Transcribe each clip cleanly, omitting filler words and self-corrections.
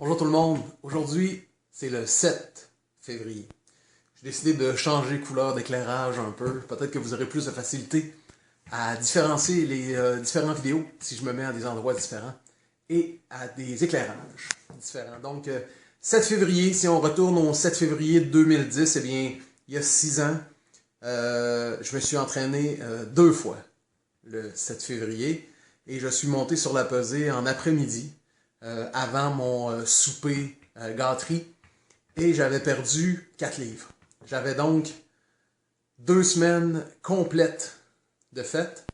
Bonjour tout le monde, aujourd'hui c'est le 7 février. J'ai décidé de changer couleur d'éclairage un peu. Peut-être que vous aurez plus de facilité à différencier les différentes vidéos si je me mets à des endroits différents et à des éclairages différents. Donc 7 février, si on retourne au 7 février 2010, eh bien il y a 6 ans, je me suis entraîné 2 fois le 7 février et je suis monté sur la pesée en après-midi. Avant mon souper gâterie et j'avais perdu 4 livres. J'avais donc 2 semaines complètes de fête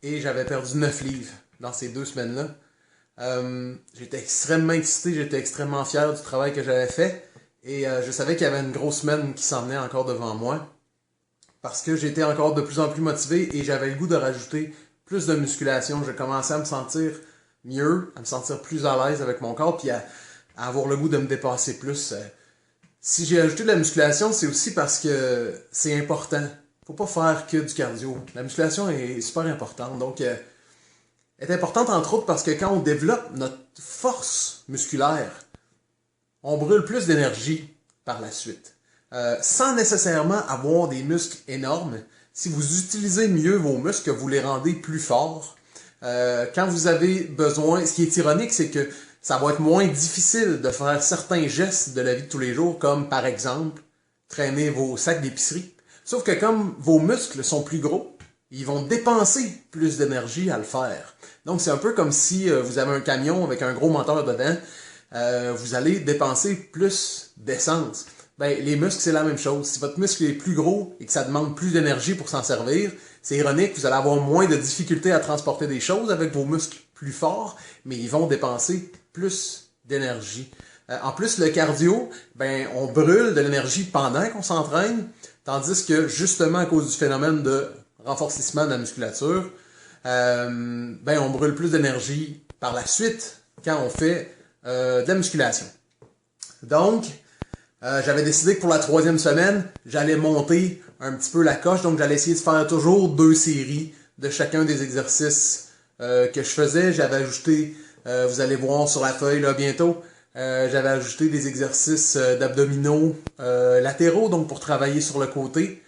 et j'avais perdu 9 livres dans ces 2 semaines-là. J'étais extrêmement excité, j'étais extrêmement fier du travail que j'avais fait et je savais qu'il y avait une grosse semaine qui s'en venait encore devant moi parce que j'étais encore de plus en plus motivé et j'avais le goût de rajouter plus de musculation. Je commençais à me sentir mieux, à me sentir plus à l'aise avec mon corps, puis à avoir le goût de me dépasser plus. Si j'ai ajouté de la musculation, c'est aussi parce que c'est important. Faut pas faire que du cardio. La musculation est super importante. Donc, elle est importante entre autres parce que quand on développe notre force musculaire, on brûle plus d'énergie par la suite. Sans nécessairement avoir des muscles énormes, si vous utilisez mieux vos muscles, que vous les rendez plus forts, quand vous avez besoin, ce qui est ironique, c'est que ça va être moins difficile de faire certains gestes de la vie de tous les jours, comme par exemple, traîner vos sacs d'épicerie. Sauf que comme vos muscles sont plus gros, ils vont dépenser plus d'énergie à le faire. Donc c'est un peu comme si vous avez un camion avec un gros moteur dedans, vous allez dépenser plus d'essence. Ben, les muscles, c'est la même chose. Si votre muscle est plus gros et que ça demande plus d'énergie pour s'en servir, c'est ironique, vous allez avoir moins de difficultés à transporter des choses avec vos muscles plus forts, mais ils vont dépenser plus d'énergie. En plus, le cardio, ben, on brûle de l'énergie pendant qu'on s'entraîne, tandis que justement à cause du phénomène de renforcissement de la musculature, ben, on brûle plus d'énergie par la suite quand on fait de la musculation. Donc, j'avais décidé que pour la 3e semaine, j'allais monter un petit peu la coche, donc j'allais essayer de faire toujours 2 séries de chacun des exercices que je faisais. J'avais ajouté, vous allez voir sur la feuille là bientôt, j'avais ajouté des exercices d'abdominaux latéraux, donc pour travailler sur le côté.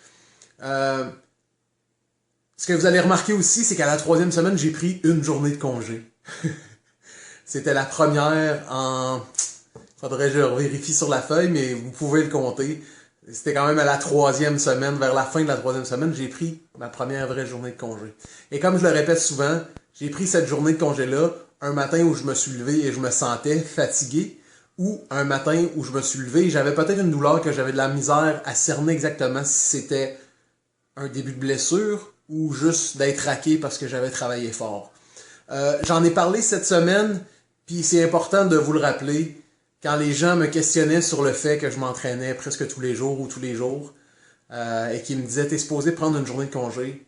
Ce que vous allez remarquer aussi, c'est qu'à la 3e semaine, j'ai pris une journée de congé. C'était la première en... Faudrait que je vérifie sur la feuille, mais vous pouvez le compter. C'était quand même à la 3e semaine, vers la fin de la 3e semaine, j'ai pris ma première vraie journée de congé. Et comme je le répète souvent, j'ai pris cette journée de congé-là un matin où je me suis levé et je me sentais fatigué, ou un matin où je me suis levé et j'avais peut-être une douleur que j'avais de la misère à cerner exactement si c'était un début de blessure ou juste d'être raqué parce que j'avais travaillé fort. J'en ai parlé cette semaine, puis c'est important de vous le rappeler. Quand les gens me questionnaient sur le fait que je m'entraînais presque tous les jours ou tous les jours, et qu'ils me disaient « T'es supposé prendre une journée de congé »,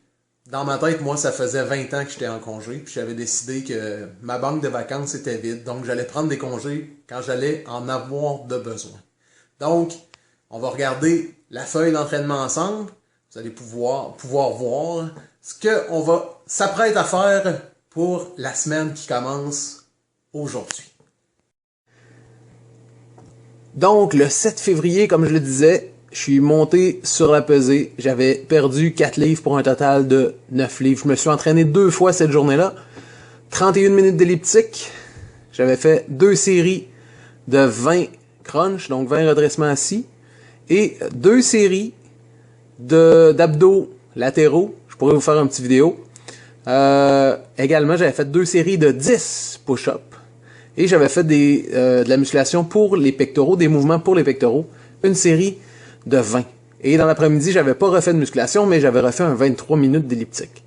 dans ma tête, moi, ça faisait 20 ans que j'étais en congé, puis j'avais décidé que ma banque de vacances était vide, donc j'allais prendre des congés quand j'allais en avoir de besoin. Donc, on va regarder la feuille d'entraînement ensemble, vous allez pouvoir voir ce qu'on va s'apprête à faire pour la semaine qui commence aujourd'hui. Donc, le 7 février, comme je le disais, je suis monté sur la pesée. J'avais perdu 4 livres pour un total de 9 livres. Je me suis entraîné 2 fois cette journée-là. 31 minutes d'elliptique. J'avais fait 2 séries de 20 crunch, donc 20 redressements assis. Et 2 séries d'abdos latéraux. Je pourrais vous faire une petite vidéo. Également, j'avais fait 2 séries de 10 push-ups. Et j'avais fait de la musculation pour les pectoraux, des mouvements pour les pectoraux, une série de 20. Et dans l'après-midi, j'avais pas refait de musculation, mais j'avais refait un 23 minutes d'elliptique.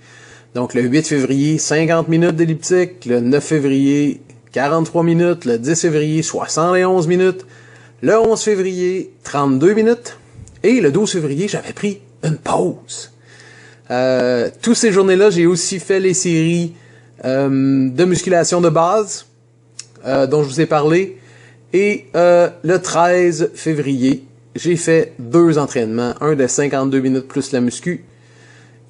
Donc le 8 février, 50 minutes d'elliptique, le 9 février, 43 minutes, le 10 février, 71 minutes, le 11 février, 32 minutes, et le 12 février, j'avais pris une pause. Tous ces journées-là, j'ai aussi fait les séries de musculation de base, dont je vous ai parlé. Et le 13 février, j'ai fait 2 entraînements. Un de 52 minutes plus la muscu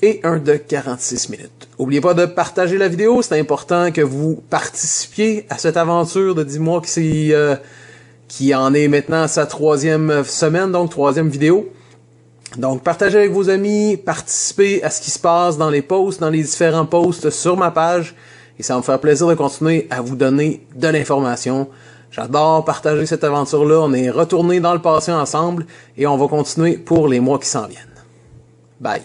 et un de 46 minutes. N'oubliez pas de partager la vidéo. C'est important que vous participiez à cette aventure de 10 mois qui en est maintenant à sa 3e semaine, donc 3e vidéo. Donc, partagez avec vos amis, participez à ce qui se passe dans les posts, dans les différents posts sur ma page, et ça va me faire plaisir de continuer à vous donner de l'information. J'adore partager cette aventure-là, on est retourné dans le passé ensemble, et on va continuer pour les mois qui s'en viennent. Bye!